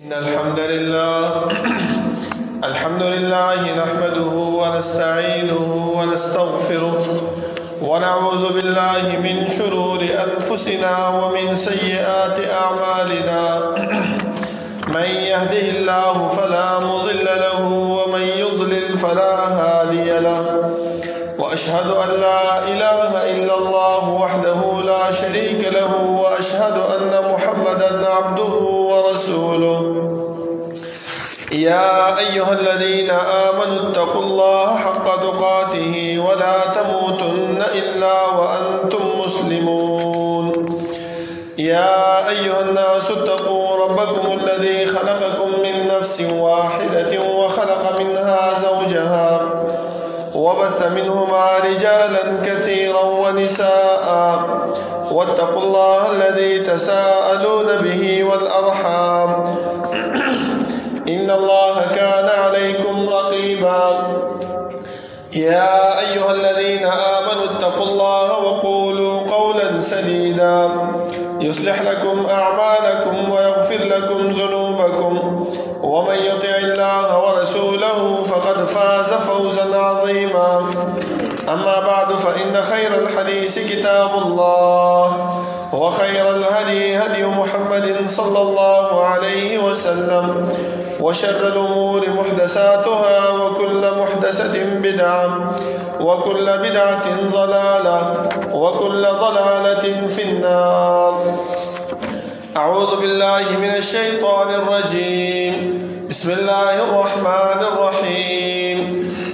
إن الحمد لله نحمده ونستعينه ونستغفره ونعوذ بالله من شرور أنفسنا ومن سيئات أعمالنا. من يهده الله فلا مضل له ومن يضلل فلا هادي له، وأشهد أن لا إله إلا الله وحده لا شريك له، وأشهد أن محمدا عبده ورسوله. يا أيها الذين آمنوا اتقوا الله حق تقاته ولا تموتن إلا وأنتم مسلمون. يا أيها الناس اتقوا ربكم الذي خلقكم من نفس واحدة وخلق منها زوجها وبث منهما رجالا كثيرا ونساء، واتقوا الله الذي تساءلون به والأرحام إن الله كان عليكم رقيبا. يا أيها الذين آمنوا اتقوا الله وقولوا قولا سديدا يصلح لكم أعمالكم ويغفر لكم ذنوبكم، ومن يطع الله ورسوله فقد فاز فوزا عظيما. أما بعد، فإن خير الحديث كتاب الله، وخير الهدي هدي محمد صلى الله عليه وسلم، وشر الأمور محدثاتها، وكل محدثة بدعة، وكل بدعة ضلالة، وكل ضلالة في النار. أعوذ بالله من الشيطان الرجيم. بسم الله الرحمن الرحيم.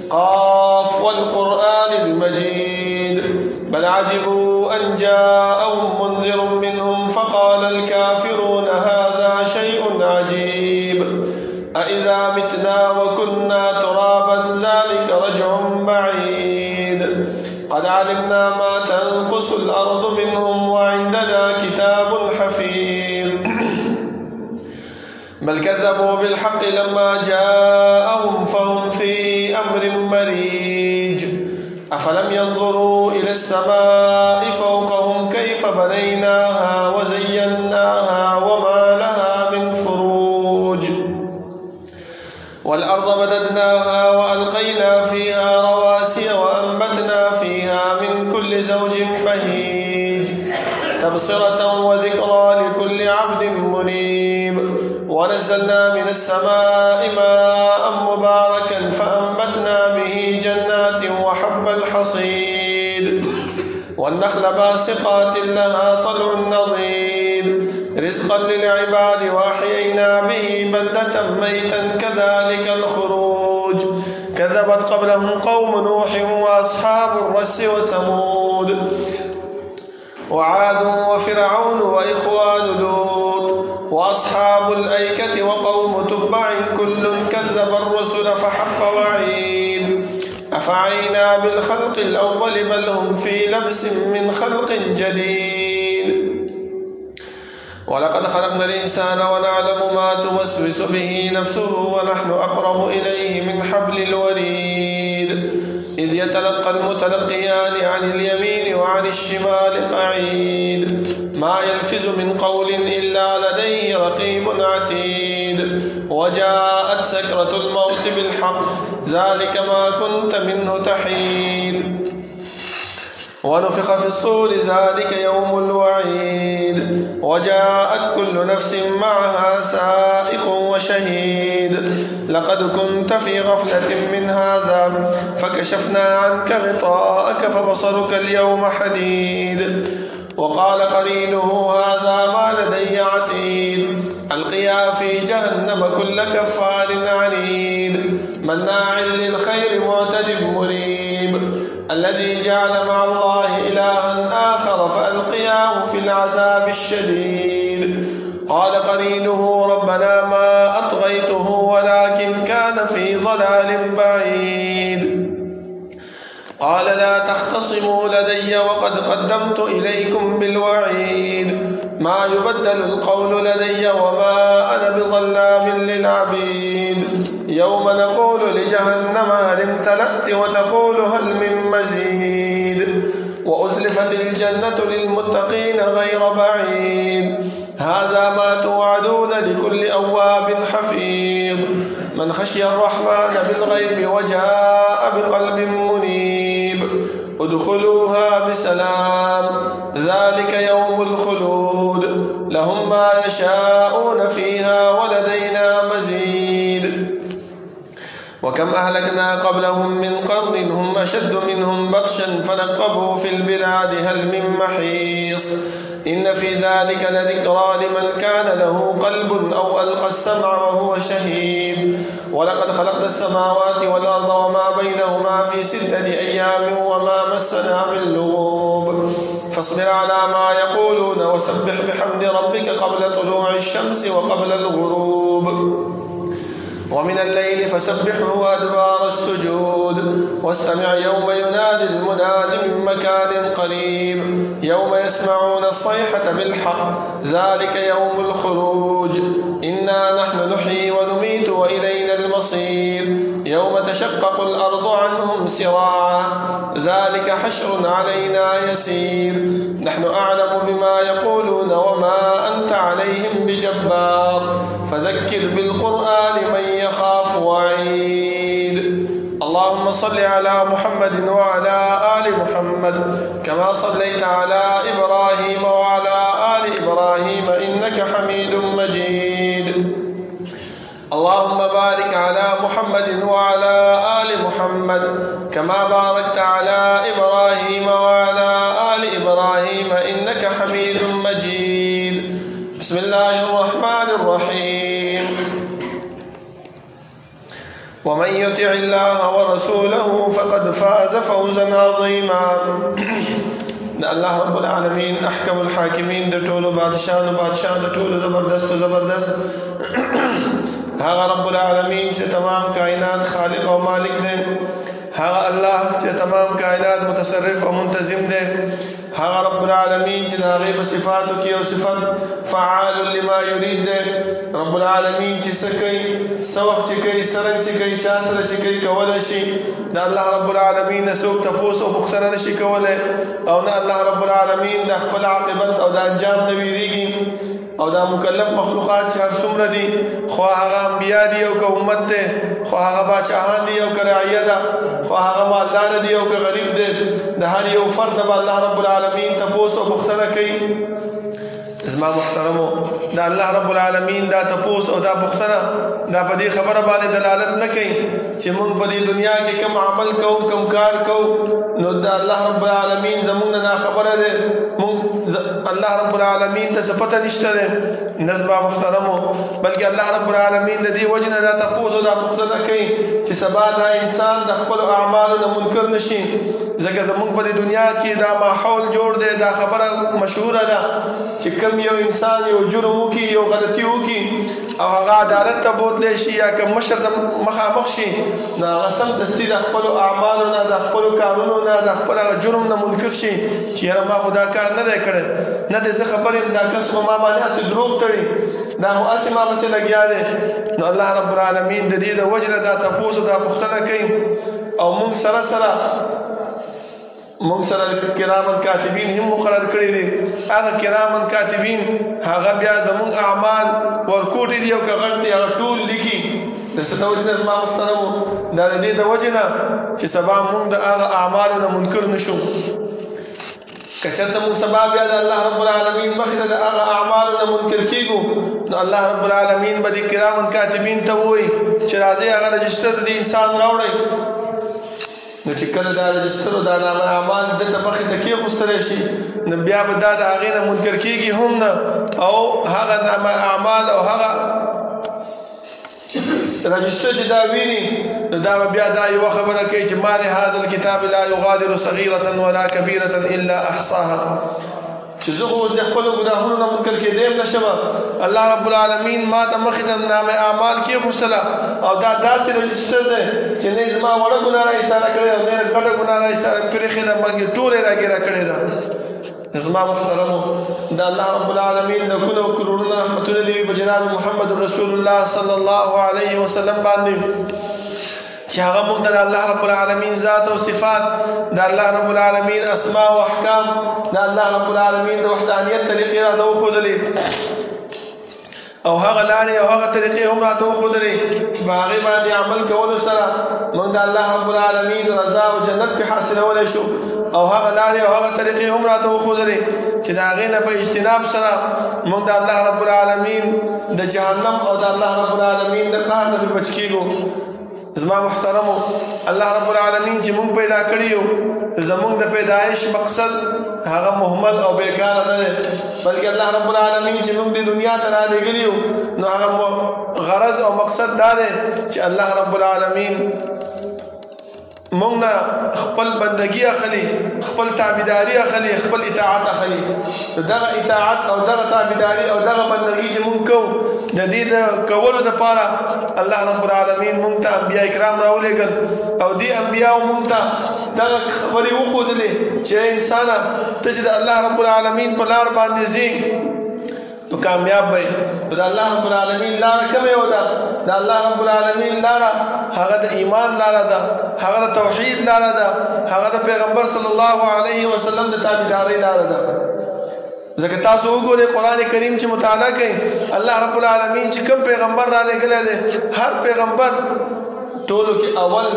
قاف والقرآن المجيد، بل عجبوا أن جاءهم منذر منهم فقال الكافرون هذا شيء عجيب. أإذا متنا وكنا ترابا ذلك رجع بعيد. قد علمنا ما تنقص الأرض منهم وعندنا كتاب حفيظ. بل كذبوا بالحق لما جاءهم فهم في أمر مريج. أفلم ينظروا إلى السماء فوقهم كيف بنيناها وزيناها وما لها من فروج. والأرض مددناها وألقينا فيها رواسي وأنبتنا فيها من كل زوج بهيج، تبصرة وذكرى لكل عبد منيب. ونزلنا من السماء ماء مباركا فأنبتنا به جنات وحب الحصيد، والنخل باسقات لها طلع نضيد، رزقا للعباد، وأحيينا به بلدة ميتا كذلك الخروج. كذبت قبلهم قوم نوح وأصحاب الرس وثمود وعاد وفرعون وإخوان لوط وأصحاب الأيكة وقوم تبع كل كذب الرسل فحق وعيد. أفعينا بالخلق الأول بل هم في لبس من خلق جديد. ولقد خلقنا الإنسان ونعلم ما توسوس به نفسه ونحن أقرب إليه من حبل الوريد. إذ يتلقى المتلقيان عن اليمين وعن الشمال قعيد. ما يلفظ من قول إلا لديه رقيب عتيد. وجاءت سكرة الموت بالحق ذلك ما كنت منه تحيد. ونفخ في الصور ذلك يوم الوعيد. وجاءت كل نفس معها سائق وشهيد. لقد كنت في غفلة من هذا فكشفنا عنك غطاءك فبصرك اليوم حديد. وقال قرينه هذا ما لدي عتيد. ألقيا في جهنم كل كفار عنيد مناع للخير معتد مريب. الذي جعل مع الله إلها آخر فألقياه في العذاب الشديد. قال قرينه ربنا ما أطغيته ولكن كان في ضلال بعيد. قال لا تختصموا لدي وقد قدمت إليكم بالوعيد. ما يبدل القول لدي وما أنا بظلام للعبيد. يوم نقول لجهنم هل امتلأت وتقول هل من مزيد. وأزلفت الجنة للمتقين غير بعيد. هذا ما توعدون لكل أواب حفيظ من خشي الرحمن بالغيب وجاء بقلب منيب ادخلوها بسلام ذلك يوم الخلود لهم ما يشاءون فيها ولدينا مزيد وكم أهلكنا قبلهم من قرن هم أشد منهم بطشا فنقبوا في البلاد هل من محيص إن في ذلك لذكرى لمن كان له قلب أو ألقى السمع وهو شهيد ولقد خلقنا السماوات والأرض وما بينهما في 6 أيام وما مسنا من لغوب فاصبر على ما يقولون وسبح بحمد ربك قبل طلوع الشمس وقبل الغروب ومن الليل فسبحه وأدبار السجود واستمع يوم ينادي المناد من مكان قريب يوم يسمعون الصيحة بالحق ذلك يوم الخروج إنا نحن نحيي ونميت وإلينا المصير يوم تشقق الأرض عنهم سراعا ذلك حشر علينا يسير نحن أعلم بما يقولون وما أنت عليهم بجبار فذكر بالقرآن من يخاف وعيد اللهم صل على محمد وعلى آل محمد كما صليت على إبراهيم وعلى آل إبراهيم إنك حميد مجيد اللهم بارك على محمد وعلى آل محمد كما باركت على إبراهيم وعلى آل إبراهيم إنك حميد مجيد بسم الله الرحمن الرحيم ومن يطع الله ورسوله فقد فاز فوزا عظيما الله رب العالمين احكم الحاكمين د ټولو بادشاہ د ټولو زبردست هغه رب العالمین چې تمام کائنات خالق او مالک دی هغه الله چې تمام کائنات متصرف او منتظم دی هغه رب العالمین چې د هغې په صفاتو کې یو صفت فعال لما یرید دی رب العالمین چې څه کوي څه وخت چې کوي څرنګه چې کوي چا سره چې کوي کولی شي د الله رب العالمین نه څوک تپوس او پوښتنه نشي کولی او نه الله رب العالمین د خپل عاقبت او د انجام نه ویریږي او دا مکلف مخلوقات چې هر څومره دي خو هغه انبیا دي او که امت دی خو هغه باچاهان دي او که رعیه ده خو هغه مالدار دي او که غریب دی د هر یو فرد به الله رب العالمین تپوس او پوښتنه کوي زما محترمو دا الله رب العالمین دا تپوس او دا پوښتنه دا په دې خبره باندې دلالت نه کوي چې موږ په دې دنیا کې کوم عمل کوو کوم کار کوو نو دا الله رب العالمین زموږ نه خبره ده موږ الله رب العالمین ته څه پته نشته ده نزما محترمو بلکې الله رب العالمین د دې وجه نه دا تپوس او دا پوښتنه کوي چې سبا دا انسان د خپل اعمالو نه منکر نشي ځکه زموږ په دې دنیا کې دا ماحول جوړ دی دا خبره مشهوره ده چې کوم یو انسان یو جرم وکي یو غلطي وکي او هغه عدالت ته بوتلی شي یا کوم مشر ته مخامخ شي نو هغه سمدستي د خپلو اعمالو نه د خپلو کارونو نه د خپل هغه جرم نه منکر شي چې یاره ما خو دا کار نه دی کړی نه دی زه خبر یم دا کس په ما باندې هسې دروغ تړي دا خو هسې ما پسې لګیا دی نو الله رب العالمین د دې د وجې نه دا تپوس او دا پوښتنه کوي او موږ سره کرامن کاتبین هم مقرر کړی دي هغه کرامن کاتبین هغه بیا زموږ اعمال ورکوټي دي او که غټ دي هغه ټول لیکي د څه د وجې نه زما محترمو دا د دې د وجې نه چې سبا موږ د هغه اعمالو نه منکر نشو که چېرته موږ سبا بیا د الله رب العالمین مخې ته د هغه اعمالو نه منکر کېږو نو الله رب العالمین به دې کرامن کاتبین ته ووایي چې راځئ هغه رجسټر د دې انسان راوړئ نو چې کله دا رجسټر او دا نامه اعمال دته مخې ته کېښودلی شي نو بیا به دا د هغې نه منکر کېږي هم نه او هغه نامه اعمال او هغه رجسټر چې دا ویني نو دا به بیا دا یوه خبره کوي چې ما لهذا الکتاب لا یغادر صغیرة ولا کبیرة الا احصاها چې زه خو د خپلو ګناهونو نه منکر کېدی نه شم الله رب العالمین ما ته مخې ته نامه اعمال کېښودله او دا داسې رجسټر دی چې نه زما وړه ګناه راایستاله کړې او نه ګډه ګناه راایستاله پرېښې ده بلکې ټولې راګیره کړې ده زما محترمو دا الله رب العالمین د کلو کروڑونه رحمتونه دي په جناب محمد رسول الله صلی الله علیه وسلم باندې چې هغه موږ ته د الله رب العالمین ذات او صفات د الله رب العالمین اسماء او احکام د الله رب العالمین د وحدانیت طریقې را ده وښودلې او هغه لارې او هغه طریقې هم راته وښودلې چې په هغې باندې عمل کولو سره موږ د الله رب العالمین رضا او جنت پې حاصلولی شو او هغه لارې او هغه طریقې هم راته وښودلې چې د هغې نه په اجتناب سره موږ د الله رب العالمین د جهنم او د الله رب العالمین د قهر نه بچ کېږو. زما محترمو، الله رب العالمین چې موږ پیدا کړي یو زموږ د پیدایش مقصد هغه مهمل او بیکاره نه دی، بلکې الله رب العالمین چې موږ د دنیا ته رالېږلي یو نو هغه غرض او مقصد دا دی چې الله رب العالمین موږ نه خپل بندگی اخلي، خپل تابعداري اخلي، خپل اطاعت اخلي. دغه اطاعت او دغه تابعداري او دغه بندگی چې موږ کوو د دې د کولو دپاره الله رب العالمین موږ ته انبیا کرام راولېږل او دې انبیاو موږ ته دغه خبرې وښودلې چې انسانه ته چې د الله رب العالمین په لار باندې ځې تو کامیاب وي. د الله رب العالمین لاره کومه یو ده؟ د الله رب العالمین لاره هغه د ایمان لاره ده، هغه د توحید لاره ده، هغه د پیغمبر صلی الله علیه وسلم د تابعدارۍ لاره ده. ځکه تاسو وګورئ قرآن کریم چې مطالعه کوئ الله رب العالمین چې کوم پیغمبر را لېږلی دی هر پیغمبر ټولو کې اول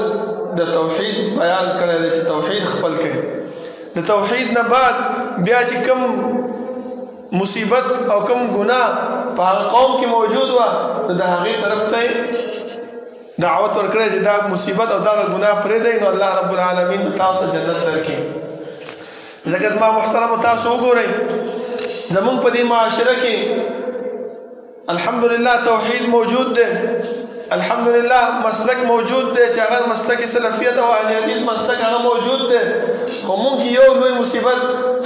د توحید بیان کړی دی چې توحید خپل کړي. د توحید نه بعد بیا چې کوم مصیبت او کوم ګناه په هغه قوم کې موجود وه نو د هغې طرف ته دعوت ورکړی چې دا مصیبت او دغه ګناه پرېږدئ نو الله رب العالمین تاسو ته جنت درکړي. ځکه زما محترمو تاسو وګورئ زمونږ په دې معاشره کې الحمدلله توحید موجود دی، الحمدلله مسلک موجود دی چې هغه مسلک سلفیت او اهل حدیث مسلک هغه موجود دی، خو مونږ کې یو لوی مصیبت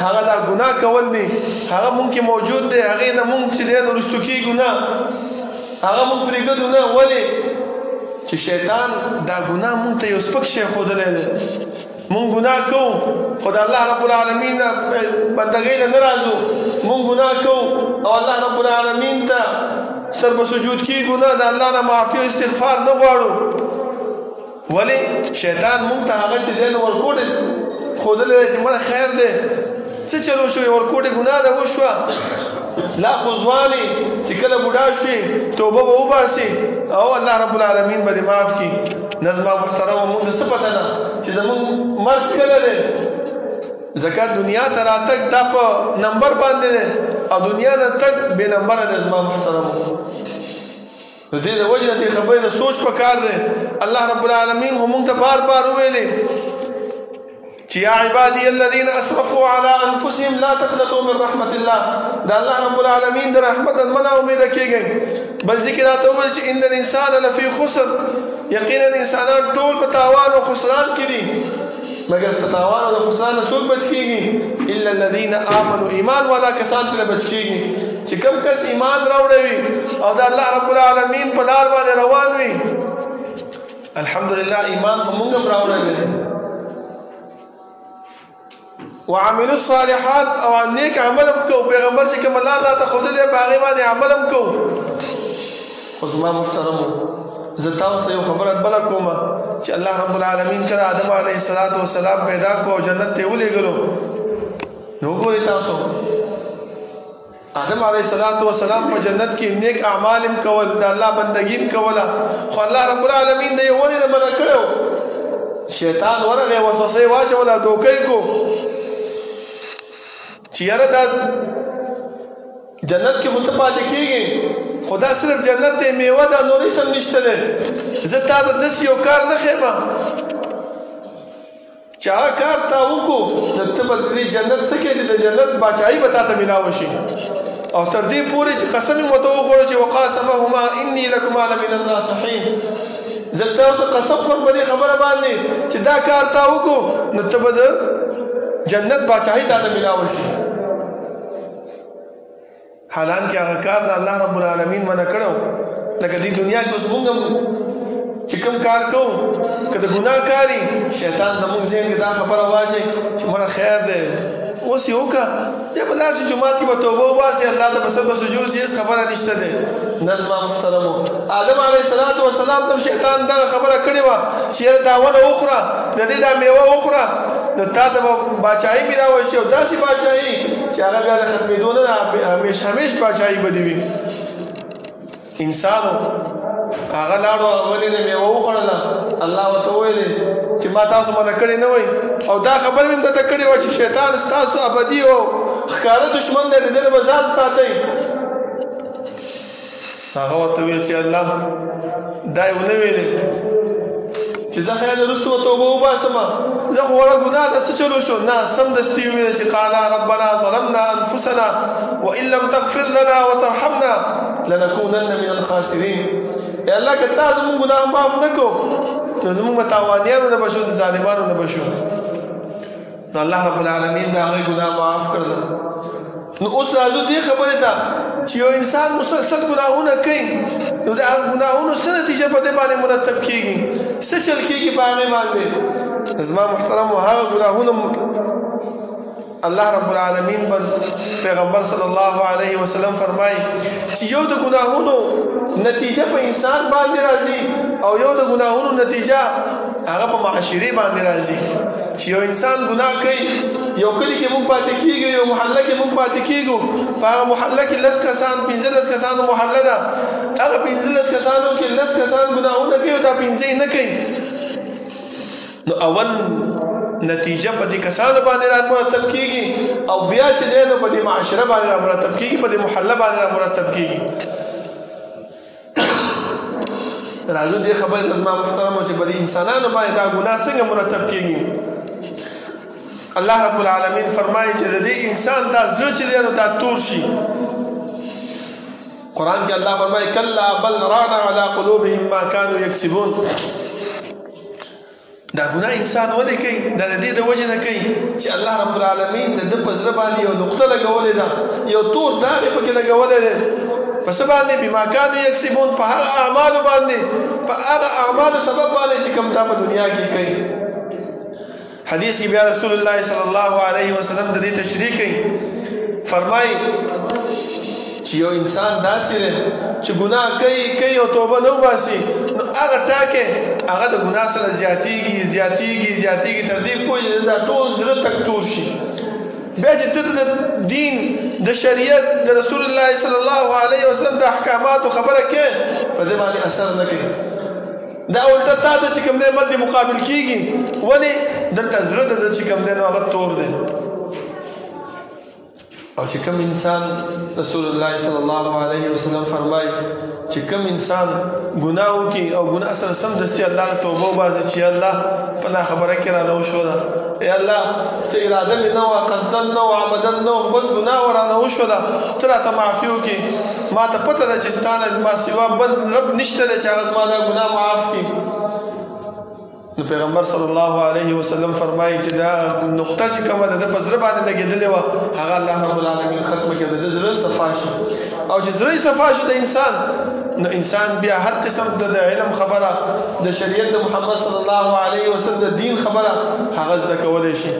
هغه دا ګناه کول دی. هغه مونږ کې موجود دی، هغې نه مونږ چې دی نو رستو کېږو نه، هغه مونږ پرېږدو نه. ولې چې شیطان دا ګناه مونږ ته یو سپک شی ښودلی دی. مونږ ګناه کوو خو د الله رب العالمین بندګۍ له نه راځو، مونږ ګناه کوو او الله رب العالمین ته سر په سجود کېږو نه، د الله نه معافي او استغفار نه غواړو. ولې شیطان مونږ ته هغه چې دی نو ورکوټې ښودلی دی چې مړه خیر دی څه چلو شوې ورکوټې ګناه ده وشوه لا خو ځوانې چې کله بوډا شوې توبه به وباسي او الله رب العالمین به دې معاف کړي. نه زما محترمه مونږ ته څه پته ده چې زمونږ مرګ کله دی؟ ځکه دنیا ته راتګ دا په نمبر باندې دی او دنیا نه تګ بې نمبره دی. زما محترمو د دې د وجې نه دې خبرې د سوچ پکار دی. الله رب العالمین خو مونږ ته بار بار وویلې چې یا عبادي الذین اسرفوا علی انفسهم لا تقنطوا من رحمت الله. د الله رب العالمین د رحمت نه مه ناامیده کېږئ. بل ذکر راته وویل چې ان الانسان لفی خسر، یقینا انسانان ټول په تاوان او خسران کې دي، مګر په تاوان او خسران نه څوک بچ کېږي؟ الا الذین آمنوا، ایمان والا کسان ترې بچ کېږي. چې کوم کس ایمان راوړی وي او د الله رب العالمین په لار باندې روان وي الحمدلله ایمان خو موږ هم راوړی دی وعملوا الصالحات او نیک عمل هم کوو. پیغمبر چې کوم لار راته ښودلی په هغې باندې عمل هم کوو. خو زما محترمو زه تاسو ته یو خبره بله کومه چې الله رب العالمین کله آدم علیه السلام پیدا کو او جنت ته یې ولېږلو نو وګورئ تاسو آدم علیه السلام په جنت کې نیک اعمال هم کول، د الله بندګي هم کوله، خو الله رب العالمین د یې ونې نه منع کړی و. شیطان ورغی وسوسه یې واچوله دوکه یې کو چې یاره دا جنت کې خو ته پاتې کېږي خو دا صرف جنت دی میوه ده نور هېڅ هم نشته دی. زه تا ته داسې یو کار نه ښیمه چې هغه کار تا وکړو نو ته به د دې جنت څه کوې د جنت باچایي به تا ته میلاوه شي. او تر دې پورې چې قسم یې ورته وخوړو چې وقاسمهما اني لکما لمن الناصحین. زه تاسو قسم خورم په دې خبره باندې چې دا کار تا وکړو نو ته به د جنت باچایي تا ته میلاوه شي. حالانکه هغه کار د الله رب العالمین منع کړو. لکه دې دنیا کې اوس موږ هم چې کوم کار کوو که د ګناه کاري شیطان زموږ ذهن کې دا خبره واچوي چې مړه خیر دی اوس یې وکړه بیا به لاړ شي جومات کې به توبه وباسي الله ته به سر په سجود شي هېڅ خبره نشته دی. نه زما محترمو آدم علیه السلام ته شیطان دغه خبره کړې وه چې یاره دا ونه وخوره د دې دا میوه وخوره نو تا ته به باچایي میراوه شي او داسې باچایي چې هغه بیا د ختمېدو نه ده همیش باچایي به دې وي. انسانو هغه لاړو ولې نه میوه وخوړله الله ورته ویلې چې ما تاسو منع کړی نه وای او دا خبر مې درته کړې وه چې شیطان ستاسو ابدي او ښکاره دشمن دی د دې نه به ځان ساتئ هغه ورته ویل چې الله دا یې ونه ویلې چې زه خیال وروسته به توبه وباسم زه خو وړه ګناه ده څه چلو شو نه سمدستي ویل چې قالا ربنا ظلمنا انفسنا وان لم تغفر لنا وترحمنا لنكونن من الخاسرين ای الله که تا زموږ ګناه معاف نه کو نو زموږ به تاوانیانو نه بشو د ظالمانو نه بشو نو الله رب العالمین د هغوی ګناه معاف کړله نو اوس راځو دې خبرې ته چې یو انسان مسلسل ګناهونه کوي نو د هغه ګناهونو څه نتیجه په دې باندې مرتب کېږي څه چل کېږي په هغې باندې زما محترمو هغه ګناهونه الله رب العالمین پیغمبر صلی الله علیه وسلم فرمایي چې یو د ګناهونو نتیجه په انسان باندې راځي او یو د ګناهونو نتیجه هغه په معاشري باندې راځي چې یو انسان ګناه کوي یو کلی کې موږ پاتې کېږو یو محله کې موږ پاتې کېږو په هغه محله کې 10 کسان 15 کسانو محله ده هغه 15 کسانو کې 10 کسان ګناهونه کوي او دا 15 نه کوي نو اول نتیجه په دې کسانو باندې را مرتب کېږي او بیا چې دی نو په دې معاشره باندې را مرتب کېږي په دې محله باندې را مرتب کېږي راځو دې خبرې ته زما محترمو چې په دې انسانانو باندې دا ګناه څنګه مرتب کېږي الله رب العالمین فرمایي چې د دې انسان دا زړه چې دی نو دا تور شي قرآن کې الله فرمایي کلا بل ران على قلوبهم ما كانوا يكسبون دا ګناه انسان ولې کوي دا د دې د وجې نه کوي چې الله رب العالمین د ده په زړه باندې یو نقطه لګولې ده یو تور داغ یې پکې لګولی دی په څه باندې بما كانوا يكسبون په هغه اعمالو باندې په هغه اعمالو سبب باندې چې کوم دا په دنیا کې کوي حدیث کې بیا رسول الله صلی الله علیه وسلم د دې تشریح کوي فرمایي چې یو انسان داسې دی چې ګناه کوي او توبه نه وباسي نو هغه ټاکې هغه د ګناه سره زیاتېږي تر دې پورې چې دا ټول زړه تک تور شي بیا چې ته د دین د شریعت د رسول الله صلی الله علیه وسلم د احکاماتو خبره کوې په دې باندې اثر نه کوي دا الټه تا ته چې کوم دی مد مقابل کېږي ولې دلته زړه د چې کوم دی نو هغه تور دی او چې کوم انسان رسول الله صلی الله علیه وسلم فرمایي چې کوم انسان ګناه وکړي او ګناه سره سمدستي الله توبه وباسي چې الله په نا خبره کې رانه وشوله ای الله څه اراده مې نه وه قصدا نه وه عمدا نه وه بس ګناه ورانه وشوله ته راته معافي وکړي ما ته پته ده چې ستا نه زما سوا بل رب نشته دی چې هغه زما دا ګناه معاف کړي نو پیغمبر صلی الله علیه وسلم فرمایي چې دا نقطه چې کومه ده د په زړه باندې لګېدلې وه هغه الله رب العالمین ختمه کړي د زړه صفا شي او چې زړه صفا شي د انسان نو انسان بیا هر قسم د علم خبره د شریعت د محمد صلی الله علیه وسلم د دین خبره هغه زده کولی شي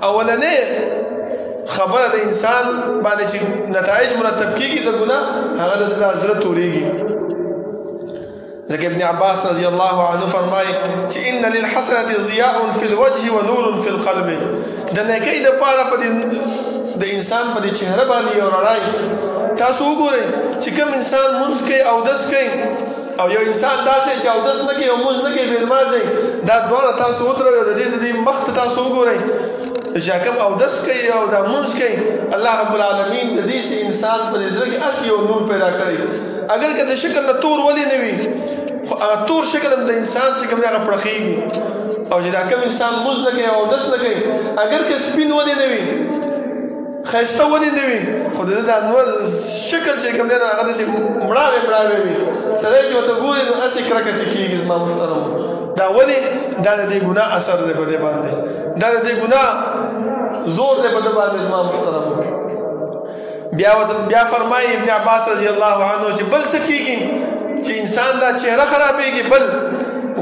اولنې خبره د انسان باندې چې نتایج مرتب کېږي د ګناه هغه د زړه تورېږي لکه ابن عباس رضی الله عنه فرمایي چې ان للحسنة ضیاء فی الوجه ونور فی القلب د نیکۍ دپاره په د انسان په دې چهره باندې یو رڼا تاسو وګورئ چې کوم انسان مونځ کوي اودس کوي او یو انسان داسې چې اودس نه کوي او مونځ نه کوي بېلمازی دا دواړه تاسو ودروئ او د دې مخ ته تاسو وګورئ چې کوم اودس کوي او دا مونځ کوي الله رب العالمین د دې انسان په زړه کې اصلي یو نور پیدا کړی اگر که د شکل نه تور ولې نه وي خو هغه تور شکل هم د انسان چې کوم دی هغه پړخېږي او چې دا کوم انسان مونځ نه کوي او اودس نه کوي اگر که سپین ولې نه وي ښایسته ولې نه وي خو د دا نور شکل چې کوم دی نو هغه داسې مړاوې وي سړی چې ورته ګوري نو هسې کرکته کېږي زما محترمو دا ولې دا د دې ګناه اثر دی په دې باندې دا د دې ګناه زور دی په دې باندې زما محترمو بیا فرمایي ابن عباس رضی الله عنه چې بل څه کېږي چې انسان دا چهره خرابېږي بل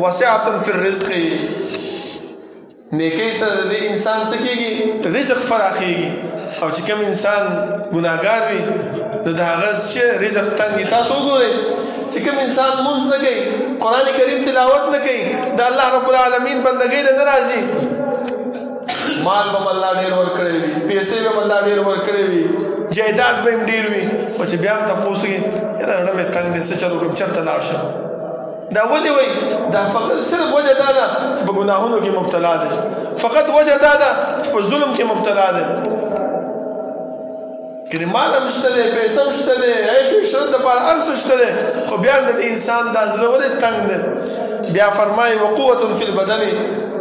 وسعة فی الرزق نیکۍ سره د دې انسان څه کېږي رزق فراخېږي او چې کوم انسان ګناهګار وي نو د هغه چې رزق تنګ تاسو وګورئ چې کوم انسان مونځ نه کوي قرآن کریم تلاوت نه کوي د الله رب العالمین بندګۍ له نه راځي مال به الله ډیر ورکړي وي، پیسې به الله ډیر ورکړي وي، جایداد به هم ډیر وي، او چې بیا هم تاسو کې یاره مې تنگ دي څه چلو کوم چرته لاړ شم. دا ولې وای؟ دا فقط صرف وجه دا ده چې په ګناهونو کې مبتلا دي، فقط وجه دا ده چې په ظلم کې مبتلا دي. کله مال هم شته دی، پیسې هم شته دی، عیش او عشرت لپاره هر څه شته دی، خو بیا هم د انسان دا زړه ولې تنګ دی. بیا فرمایي وقوة فی البدن،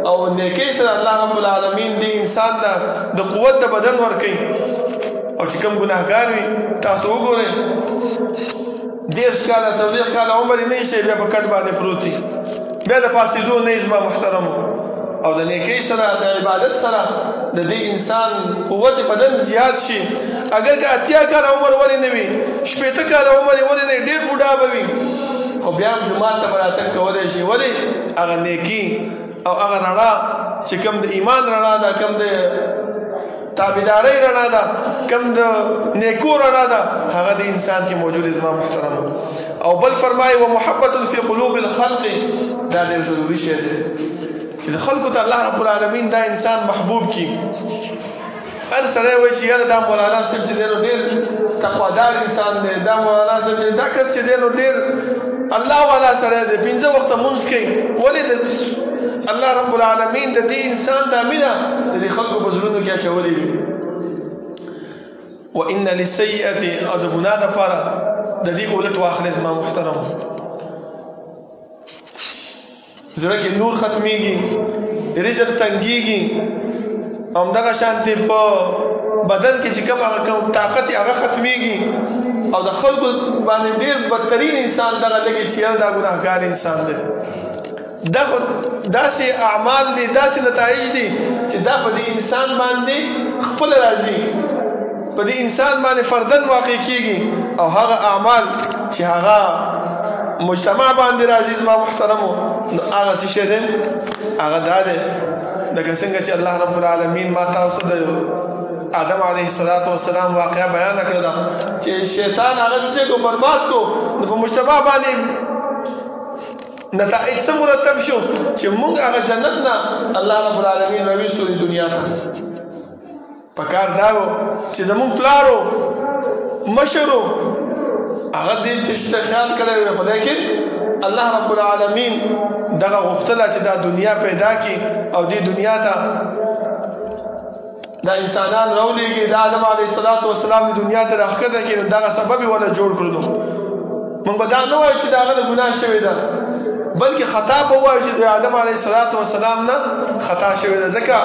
او نیکی سره الله رب العالمین دی انسان ته د قوت د بدن ورکوي. او چې کوم ګناهګار وي تاسو وګورئ 10 کاله 14 کاله عمر یې نه شي بیا په کټ باندې پروت دی، بیا د پاسېدو نه یې زما محترمو. او د نیکی سره د عبادت سره د دې انسان قوت بدن زیات شي. اگر که 80 کاله عمر ولې نه وي، 80 کاله عمر یې ولې نه ډېر بوډا به وي، خو بیا هم جومات ته به راتګ کولی شي. ولې؟ هغه نیکي او هغه رڼا چې کوم د ایمان رڼا ده، کوم د تابعدارۍ رڼا ده، کوم د نیکو رڼا ده، هغه د انسان کې موجود زما محترم. او بل فرمایي ومحبة فی قلوب الخلق، دا ډېر ضروري شی دی چې د خلکو ته الله رب العالمین دا انسان محبوب کی. هر سړی وایي چې یاره دا مولانا صاحب چې دی نو ډېر تقوادار انسان دی، دا مولانا صاحب دا کس چې دی نو ډېر الله والا سړی دی، 5 وخته لمونځ کوي. ولې؟ د الله رب العالمین د دې انسان دا مینه د دې خلکو په زړونو کې اچولې وي. وان للسیئة، او د ګناه دپاره د دې الټ واخلې زما محترم، زړه کې نور ختمیږي، رزق تنګیږي، همدغه شانتې په بدن کې چې کوم هغه طاقت هغه ختمیږي، او د خلکو باندې ډېر بدترین انسان دغه لګي چې یاره دا ګناهګار انسان دی. دا داسې اعمال دي، داسې نتایج دي چې دا په دې انسان باندې خپل راځي، په دې انسان باندې فردن واقع کیږي. او هغه اعمال چې هغه مجتمع باندې راځي زما محترمو، نو هغه څه شی دی؟ هغه دا دی لکه څنګه چې الله رب العالمین ما تاسو د آدم علیه السلام واقعه بیان کړه ده چې شیطان هغه څه کو برباد کو، نو په مجتمع باندې نتائج څه مرتب شو چې موږ هغه جنت نه الله رب العالمین راوستو د دنیا ته. پکار دا و چې زموږ پلارو مشرو هغه دې تشته خیال کړی و، لیکن الله رب العالمین دغه غوښتله چې دا دنیا پیدا کی او دې دنیا ته دا انسانان راولېږي، دا آدم علیه السلام د دنیا ته راښکته کړي، دغه سبب یې ونه جوړ کړو. موږ به دا نه وایو چې د هغه نه ګناه شوې ده، بلکې خطا به وایو چې د آدم علیه السلام نه خطا شوې ده. ځکه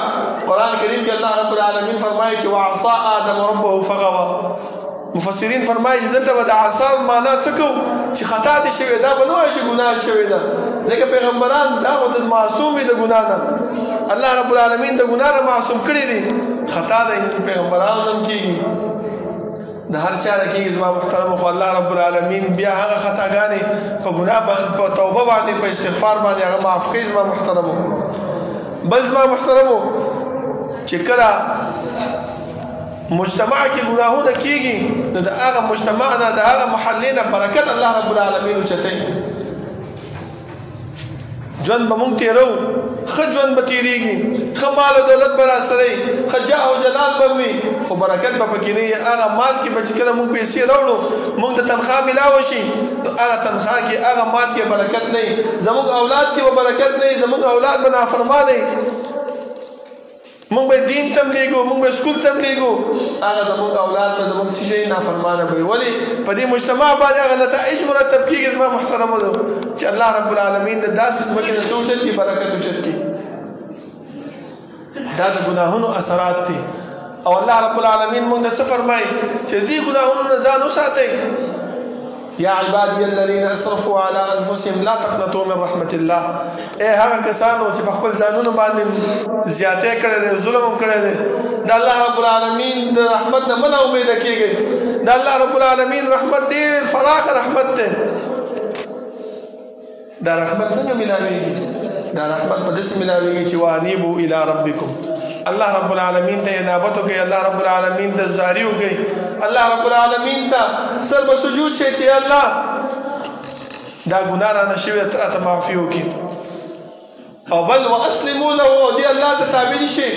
قرآن کریم کې الله رب العالمین فرمایي چې وعصى آدم ربه فغوى. مفسرین فرمایي چې دلته به د عصا معنا څه کوو چې خطا دې شوې ده، به نه وایو چې ګناه شوې ده، ځکه پیغمبران دا خو د معصوم وي د ګناه نه. الله رب العالمین د ګناه نه معصوم کړي دي، خطا د پیغمبرانو هم کېږي، د هر چا نه کېږي زما محترمو. خو الله رب العالمین بیا هغه خطاګانې په ګناه په توبه باندې په استغفار باندې هغه معاف کوي زما محترمو. بل زما محترمو چې کله مجتمع کې ګناهونه کېږي، نو د هغه مجتمع نه د هغه محلې نه برکت الله رب العالمین اوچتوي. ژوند به موږ تېرو، ښه ژوند به تېرېږي، ښه مال او دولت به راسره وي، ښه جاه او جلال به وي، خو برکت به پکې نه وي. هغه مال کې به چې کله موږ پیسې راوړو، موږ ته تنخوا میلاوه شي، نو هغه تنخوا کې هغه مال کې برکت نه وي، زموږ اولاد کې به برکت نه وي، زموږ اولاد به نافرمانه وي. موږ به دین ته لېږو، موږ به سکول ته لېږو، هغه زموږ اولاد به زموږ څه شی نافرمانه به وي. ولې؟ په دې مجتمع باندې هغه نتایج مرتب کېږي زما محترمو ده چې الله رب العالمین د داسې ځمکې نه څه اوچت کړي، برکت اوچت کړي. دا د ګناهونو اثرات دي. او الله رب العالمین موږ ته څه فرمایي چې دې ګناهونو نه ځان وساتئ. یا عبادی الذین اسرفوا علی انفسهم لا تقنطوا من رحمت الله. اے هغه کسانو چې په خپل ځانونو باندې زیاتې کړې دي، ظلم هم کړی دی، د الله رب العالمین د رحمت نه مه امیده کېږئ. د الله رب العالمین رحمت ډېر فراخ رحمت دی. دا رحمت څنګه ملاویږي؟ دا رحمت په داسې ملاویږي چې وانیبوا الی ربکم، الله رب العالمین ته انابت وکړئ، الله رب العالمین ته زاری وکړئ، الله رب العالمین ته سر به سجود شئ چې الله دا ګناه رانه شوې ته راته معافي وکړي. او بل واسلموا له دی الله ته تابع شي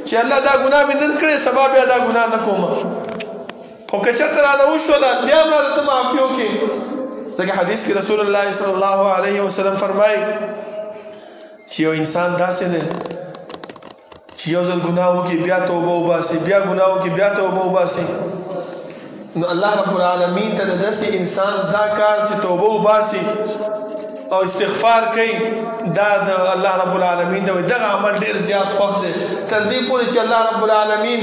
چې الله دا ګناه مې نن کړې سبا بیا دا ګناه نه کوم خو که چېرته رانه وشوله بیا هم راته ته معافي وکړې ځکه حدیث کې رسول الله صلی الله علیه وسلم فرمایي چې یو انسان داسې دی چې یو ځل ګناه وکړي بیا توبه وباسي بیا ګناه وکړي بیا توبه وباسي نو الله رب العالمین ته د داسې انسان دا کار چې توبه وباسي او استغفار کوي دا د الله رب العالمین دغه عمل ډیر زیات خوښ دی تر دې پورې چې الله رب العالمین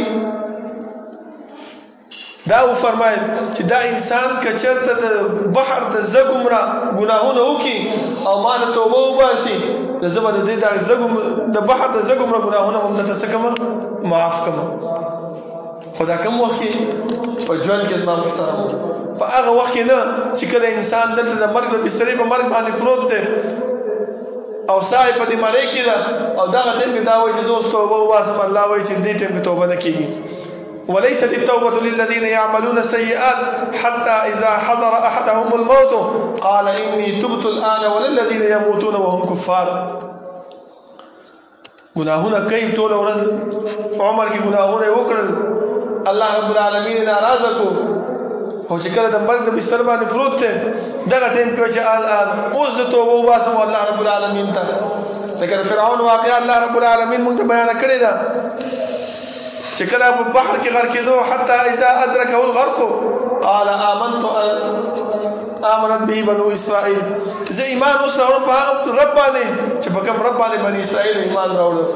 دا وفرمایل چې دا انسان که چېرته د بحر د زګومره ګناهونه وکړي او ما د توبه وباسي نو زه به د دې د بحر د زګومره ګناهونه هم درته څه کړم معاف کړم خو دا کوم وخت کې په ژوند کې زما محترم په هغه وخت کې نه چې کله انسان دلته د مرګ د بسترې په مرګ باندې پروت دی او ساه یې په دې مرۍ کې ده او دغه ټایم کې دا وایي چې زه اوس توبه وباسم الله وایي چې دې ټایم کې توبه نه کېږي وليست التوبة للذين يعملون السيئات حتى إذا حضر أحدهم الموت قال إني تبت الآن وللذين يموتون وهم كفار گناهونه کوي ټول ورځ عمر کې گناهونه وکړل الله رب العالمین ناراضه کو او چې کله د مرګ د بستر باندې پروت دی دغه ټایم کې چې الان اوس د توبه وباسم الله رب العالمین ته لکه فرعون واقعا الله رب العالمین موږ ته بیان کړی ده چې کله په بحر کې غرق کېدو حتی اذا ادركه الغرق قال آمنت به بنو اسرائیل زه ایمان اوس راوړم په هغه رب باندې چې په کوم رب باندې بني اسرائیل ایمان راوړل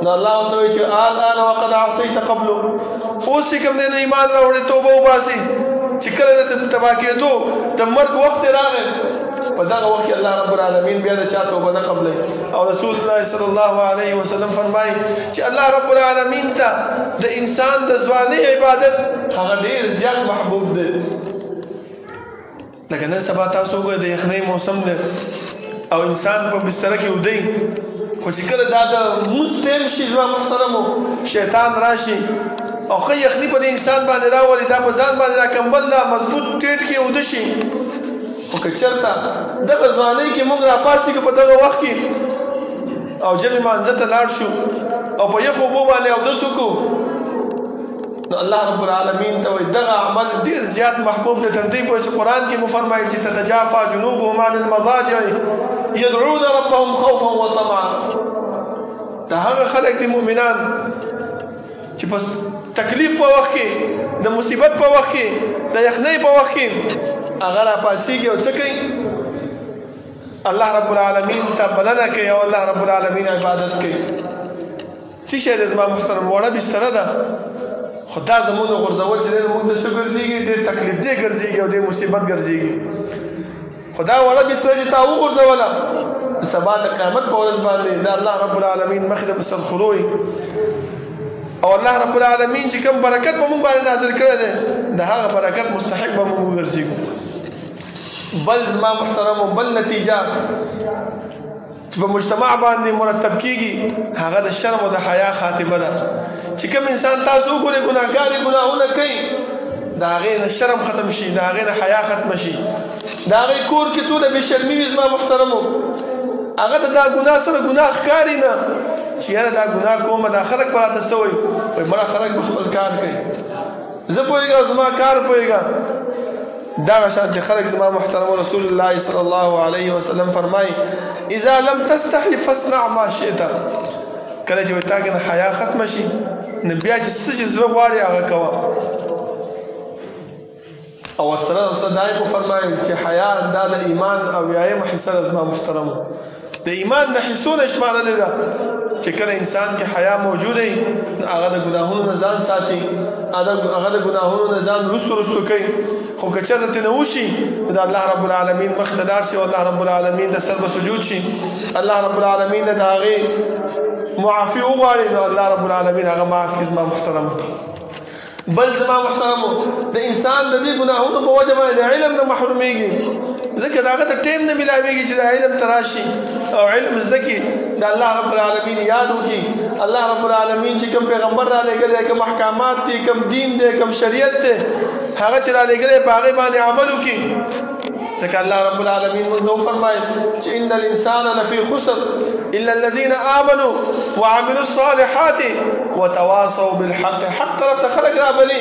نو الله ته وایي چې الان وقد عصيت قبل اوس چې کوم دی ایمان راوړې توبه وباسي چې کله د تبا کېدو د مرګ وخت راغی په دغه وخت کې الله رب العالمین بیا د چا توبه نه قبلوي او رسول الله صلی الله علیه وسلم فرمایي چې الله رب العالمین ته د انسان د ځوانۍ عبادت هغه ډیر زیات محبوب دی لکه نن سبا تاسو وګورئ د یخنۍ موسم دی او انسان په بستره کې ودی خو چې کله دا د مونځ ټایم شي زما محترمو شیطان راشي او خو یخني په انسان باندې راولي دا په ځان باندې را کمبل لا مضبوط ټیټ کې وده شي او که چېرته دغه ځوانۍ کې موږ راپاڅېږو په دغه وخت کې او جمع مانځه ته لاړ شو او په یخو اوبو باندې اودس وکړو نو الله رب العالمین ته وایي دغه عمل ډېر زیات محبوب دی تر دې پورې چې قرآن کې مو فرمایي چې تتجافا جنوبهم عن المضاجع يدعون ربهم خوفا وطمعا دا هغه خلک دي مؤمنان چې په تکلیف په وخت کې د مصیبت په وخت کې د یخنۍ په وخت کې هغه راپاڅېږي او څه کوي الله رب العالمین ته بلنه کوي او الله رب العالمین عبادت کوي څه شی دی زما محترم وړه بستره ده خو دا زمونږ غورځول چې ډېر موږ ته څه ګرځېږي ډېر تکلیف دی ګرځېږي او ډېر مصیبت ګرځېږي خو دا وړه بستره چې تا وغورځوله سبا د قیامت په ورځ باندې دا الله رب العالمین مخې ته به سرخوروي او الله رب العالمین چې کوم برکت په موږ باندې نازل کړی دی د هغه برکت مستحق به موږ وګرځېږو بل زما محترمو بل نتیجه چې په مجتمع باندې مرتب کیږي هغه د شرم او د حیا خاتمه ده چې کوم انسان تاسو وګورئ ګناهګار ګناهونه کوي د هغې نه شرم ختم شي د هغې نه حیا ختمه شي د هغې کور کې ټوله بې شرمي وي زما محترمو هغه ته دا ګناه سره ګناه ښکاري نه چې یاره دا ګناه کومه دا خلک به راته څه وایي وایي مړه خلک به خپل کار کوي زه پوهېږم زما کار پوهېږم دغه شانتې خلک زما محترم رسول الله صلی الله علیه وسلم فرمایي اذا لم تستحي فاصنع ما شئت کله چې تا کې نه حیا ختمه شي نو بیا چې څه چې زړه غواړي هغه کوه او ورسره صدای په فرمایي چې حیا دا د ایمان او یایم حصه ده زما محترمو د ایمان د حصونه شمارلې ده چې کله انسان کې حیا موجود وي هغه د ګناهونو نه ځان ساتي هغه د ګناهونو نه ځان رستو کوي خو که چېرته ترې نه وشي د الله رب العالمین مخ ته لاړ شي او الله رب العالمین د سر به سجود شي الله رب العالمین د هغې معافي وغواړي نو الله رب العالمین هغه معاف کړي زما محترمو بل زما محترمو د انسان د دې ګناهونو په وجه باندې د علم نه محرومېږي ځکه د هغه ته ټایم نه میلاوېږي چې د علم ته راشي او علم زده کړي د الله رب العالمین یاد وکړي الله رب العالمین چې کوم پیغمبر را لېږلی کوم احکامات دي کوم دین دی کوم شریعت دی هغه چې را لېږلی په هغې باندې عمل وکړي ځکه الله رب العالمین موږ فرمایي چې ان الانسان لفی خسر الا الذين امنوا وعملوا الصالحات وتواصوا بالحق. حق طرف ته خلک رابلي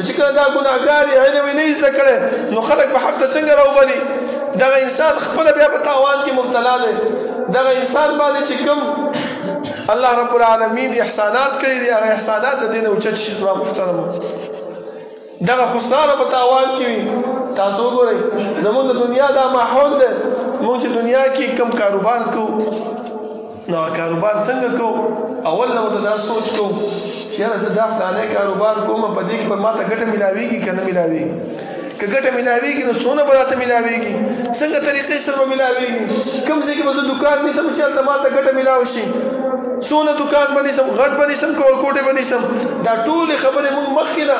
چې کله دا ګناهګار یې علم یې نه زده کړی نو خلک به حق ته څنګه راوبلي؟ دغه انسان خپله بیا په تاوان کې مبتلا دی. دغه انسان باندې چې کوم الله رب العالمین احسانات کړي دي هغه احسانات د دې نه اوچت شي. زما محترمو دغه خسران په تاوان کې وي. تاسو وګورئ زموږ د دنیا دا ماحول دی. موږ چې دنیا کې کم کاروبار کوو نو کاروبار څنګه کوو؟ اول نو دا سوچ کوو چې یاره زه دا فلانی کاروبار کوم په دې کې به ماته ګټه میلاویږي که نه میلاویږي؟ که ګټه میلاویږي نو څونه به راته میلاویږي؟ څنګه طریقې سره به میلاویږي؟ کوم ځای کې به زه دوکان نیسم چې هلته ماته ګټه میلاو شي؟ څونه دوکان به نیسم؟ غټ به نیسم که ورکوټې به نیسم؟ دا ټولې خبرې موږ مخکې نه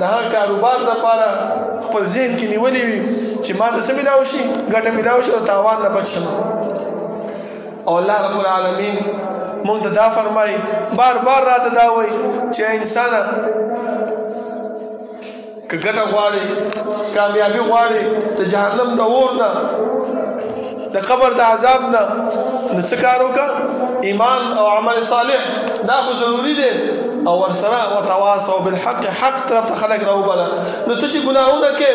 د هغه کاروبار دپاره خپل ذهن کې نیولې وي چې ماته څه میلاو شي؟ ګټه میلاو شي او تاوان نه بچ شم. او الله رب العالمین مونږ ته دا فرمایي، بار بار راته دا وایي چې انسانه که ګټه غواړې، کامیابي غواړې، د جهنم د اور نه، د قبر د عذاب نه، نو څه کار وکړه؟ ایمان او عمل صالح دا خو ضروري دی. او ورسره وتواصوا بالحق، حق طرف ته خلک راوبله. نو ته چې ګناهونه کوې،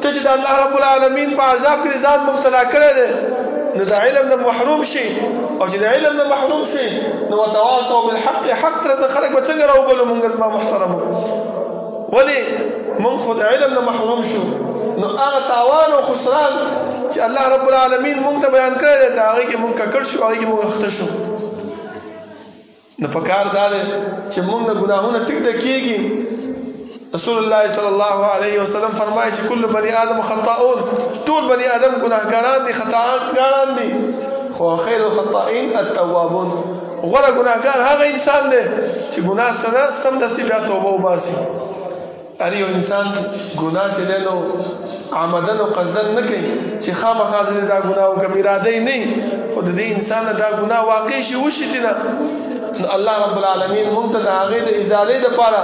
ته چې د الله رب العالمین په عذاب کې ځان مبتلا کړی دی، نو د علم نه محروم شي. او چې د علم نه محروم شي نو وتواصوا بالحق، حق طرف ته خلک به څنګه راوبلو؟ مونږ زما محترمو ولې مونږ خو د علم نه محروم شو. نو هغه تاوان او خسران چې الله رب العالمین مونږ ته بیان کړی دی، د هغې کې مونږ ککړ شو، هغې کې مونږ اخته شو. نو په کار دا دی چې مونږ نه ګناهونه ټیک ده کېږي. رسول الله صلی الله علیه وسلم فرمایي چې کل بني آدم خطاؤون، ټول بني آدم ګناهګاران دي، خطاګاران دي، خو خیر الخطائین التوابون. غوره ګناهګار هغه انسان دی چې ګناه سره سمدستي بیا توبه وباسي. هر یو انسان ګناه چې دی نو عمدن او قصدن نه کوي چې خامخا زه دا ګناه وکړم، اراده یې نه، خو د دې انسان دا ګناه واقع شي وشي دي نه. نو الله رب العالمین مونږ ته د هغې د ازالې دپاره،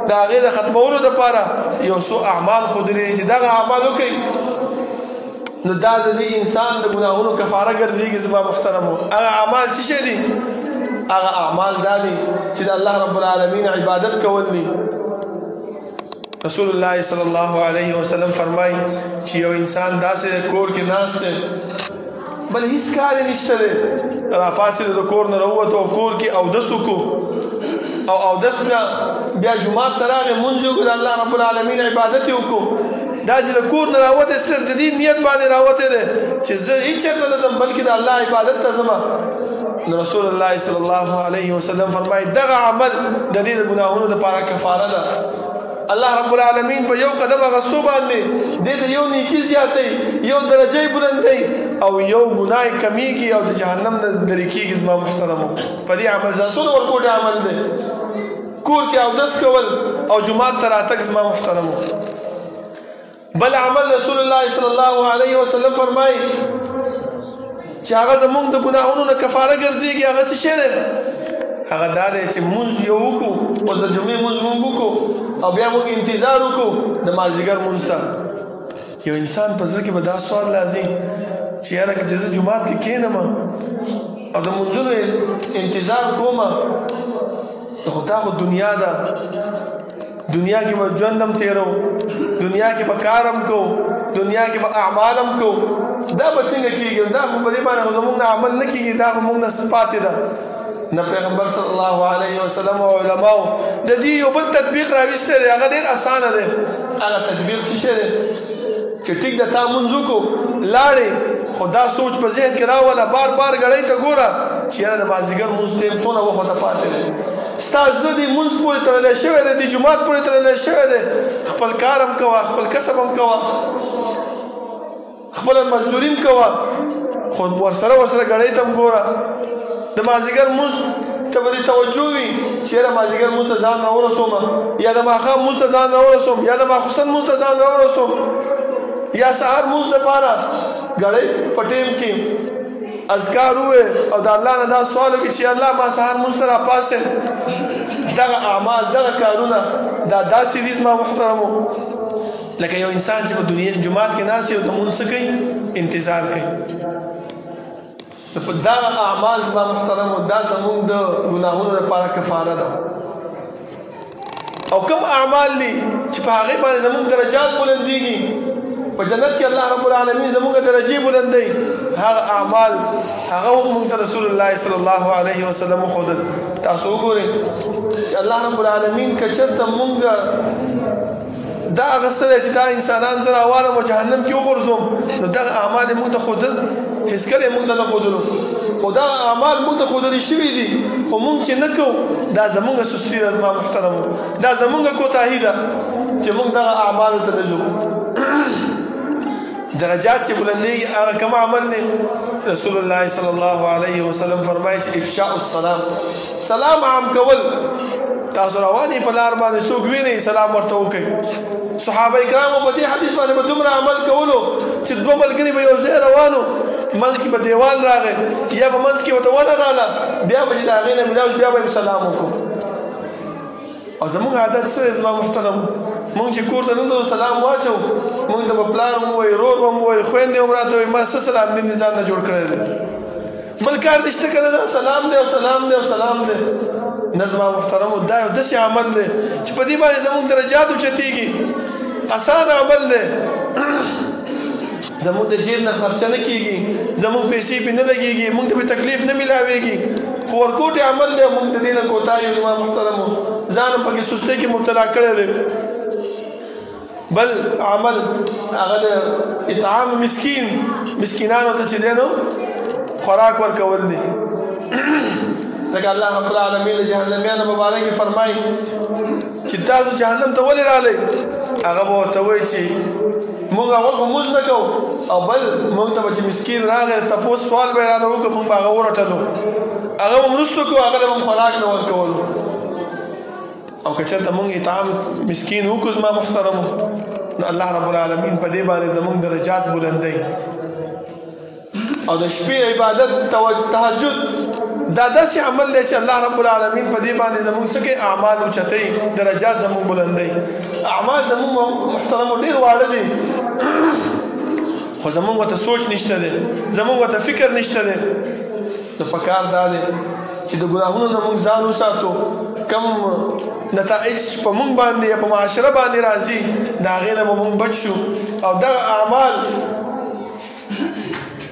د هغې د ختمولو دپاره یو څو اعمال ښودلي چې دغه اعمال وکړئ نو دا د دې انسان د ګناهونو کفاره ګرځېږي. زما محترمو هغه اعمال څه شی دي؟ هغه اعمال دا دي چې د الله رب العالمین عبادت کول دي. رسول الله صلی الله علیه وسلم فرمایي چې یو انسان داسې کور کې ناست دی بل هیڅ کار یې نشته دی، راپاڅېد د کور نه راووتو او کور کې اودس وکړو او اودس نه بیا جومات ته راغی، مونځ یې وکړو، د الله رب العالمین عبادت یې وکړو. دا چې د کور نه راوتی صرف د دې نیت باندې راوتی دی چې زه هېڅ چېرته نه ځم بلکې د الله عبادت ته ځم. نو رسول الله صلی الله علیه وسلم فرمایي دغه عمل د دې د ګناهونو دپاره کفاره ده. الله رب العالمین په یو قدم اغستو باندې دې ته یو نیکي زیاتوي، یو درجه یې بلندوي او یو ګناه یې کمیږي او د جهنم نه لرې کېږي. زما محترمو په دې عمل څونه ورکوټه عمل دی، کور کې اودس کول او جومات ته راتګ. زما محترمو بل عمل رسول الله صلی الله علیه وسلم فرمایي چې هغه زموږ د ګناهونو نه کفاره ګرځېږي. هغه څه شی دی؟ هغه دا دی چې مونځ یو وکړو، اوس د جمعې مونځ مونږ وکړو او بیا مونږ انتظار وکړو د مازدیګر مونځ ته. یو انسان په زړه کې به دا سوال راځي چې یاره که زه جومات کې کښېنم او د مونځونو انتظار کوم، خو دا خو دنیا ده، دنیا کې به ژوند هم تېرو، دنیا کې به کار هم کوو، دنیا کې به اعمال هم کوو، دا به څنګه کېږي؟ دا خو په دې باندې خو زموږ نه عمل نه کېږي، دا خو موږ نه پاتې ده. نه پیغمبر صلی الله علیه وسلم او علماو د دې یو بل تطبیق راویستی دی، هغه ډېر اسانه دی. هغه تطبیق څه شی دی؟ چې ټیک ده تا مونځ وکړو، لاړې، خو دا سوچ په ذهن کې راوله، بار بار ګړۍ ته ګوره چې یاره د مازدیګر مونځ ټیم څونه وخت ته پاتې دی. ستا زړه دې مونځ پورې تړلی شوی دی، د جومات پورې تړلی شوی دی. خپل کار هم کوه، خپل کسب هم کوه، خپله مزدوري هم کوه، خو ورسره ګړۍ ته هم ګوره. د مازدیګر مونځ ته به دې توجه وي چې یاره مازدیګر مونځ ته ځان راورسوم، یا د ماښام مونځ ته ځان راورسوم، یا د ماخوستن مونځ ته ځان راورسوم، یا سهار مونځ دپاره ګړۍ په ټیم کې اذکار ووایې او د الله نه دا سوال وکړي چې الله ما سهار مونځ ته راپاڅېم. دغه اعمال، دغه کارونه دا داسې دي زما محترمو لکه یو انسان چې په دنیا جماعت کې ناست وي او د مونځ کوي انتظار کوي. دا اعمال زما محترمو دا زمونږ د ګناهونو لپاره کفاره ده. او کوم اعمال دي چې په هغې باندې زمونږ درجات بلندېږي په جنت کې الله رب العالمین زمونږ درجې بلندوي، هغه اعمال هغه موږ ته رسول الله صلی الله علیه وسلم وښودل. تاسو وګورئ چې الله رب العالمین که چېرته مونږ دا اغستلی چې دا انسانان زه راوالم او جهنم کې وغورځوم، نو دغه اعمال یې مونږ ته ښودل هېڅ کله یې مونږ ته نه ښودلو، خو دغه اعمال مونږ ته ښودلي شوي دي، خو مونږ چې نه کوو دا زمونږ سستي ده. زما محترمو دا زمونږ کوتاهي ده چې مونږ دغه اعمالو ته نه ځو. درجات چې بلندېږي هغه کوم عمل دی؟ رسول الله صلی الله علیه وسلم فرمایي چې افشاء السلام، سلام عام کول. تاسو روانې په لار باندې څوک وینئ سلام ورته وکړئ. صحابه کرامو په دې حدیث باندې به دومره عمل کولو چې دوه ملګري به یو ځای روانو، منځ کې به دیوال راغی یا به منځ کې ورته ونه راغله، بیا به چې د هغې نه میلاو بیا به یې سلام وکړو. او زمونږ عادت څه دی زما محترم؟ مونږ چې کور ته ننوځو سلام واچو، مونږ ته به پلار هم ووایي، رور به هم ووایي، خویندې هم راته وایي ما څه سلام دین ځان نه جوړ کړی دی، بل کار دې شته که نه؟ سلام دی او سلام دی او سلام دی. نه زما محترمو دا یو داسې عمل دی چې په دې باندې زمونږ درجات اوچتېږي. اسان عمل دی، زمونږ د جیب نه خرچه نه کېږي، زمونږ پیسې پې نه لګېږي، مونږ ته پې تکلیف نه میلاوېږي، خو ورکوټې عمل دی. مونږ د دې نه کوتاه یو زما محترمو، ځان هم پکې سستۍ کې مبتلا کړی دی. بل عمل هغه د اطعام مسکین، مسکینانو ته چې دی نو خوراک ورکول دی. ځکه الله رب العالمین د جهنمیانو په باره کې فرمایي چې تاسو جهنم ته ولې راغلئ؟ هغه به ورته وایي چې مونږ اول خو مونځ نه کوو، او بل مونږ ته به چې مسکین راغی تپوس سوال به یې رانه وکړو، مونږ به هغه ورټلو، هغه به مرستو کوو، هغه له به خوراک نه ورکولو. او که چېرته مونږ اطعام مسکین وکړو زما محترمو، نو الله رب العالمین په دې باندې زمونږ درجات بلندوي. او د شپې عبادت تهجد دا داسې عمل دی چې الله رب العالمین په دې باندې زمونږ څه کوي؟ اعمال اوچتوي، درجات زمونږ بلندوي. اعمال زمونږ محترمو ډېر واړه دي، خو زمونږ ورته سوچ نشته دی، زمونږ ورته فکر نشته دی. نو پکار دا دی چې د ګناهونو نه مونږ ځان وساتو. کم نتایج چې په مونږ باندې یا په معاشره باندې راځي د هغې نه به مونږ بچ شو. او دغه اعمال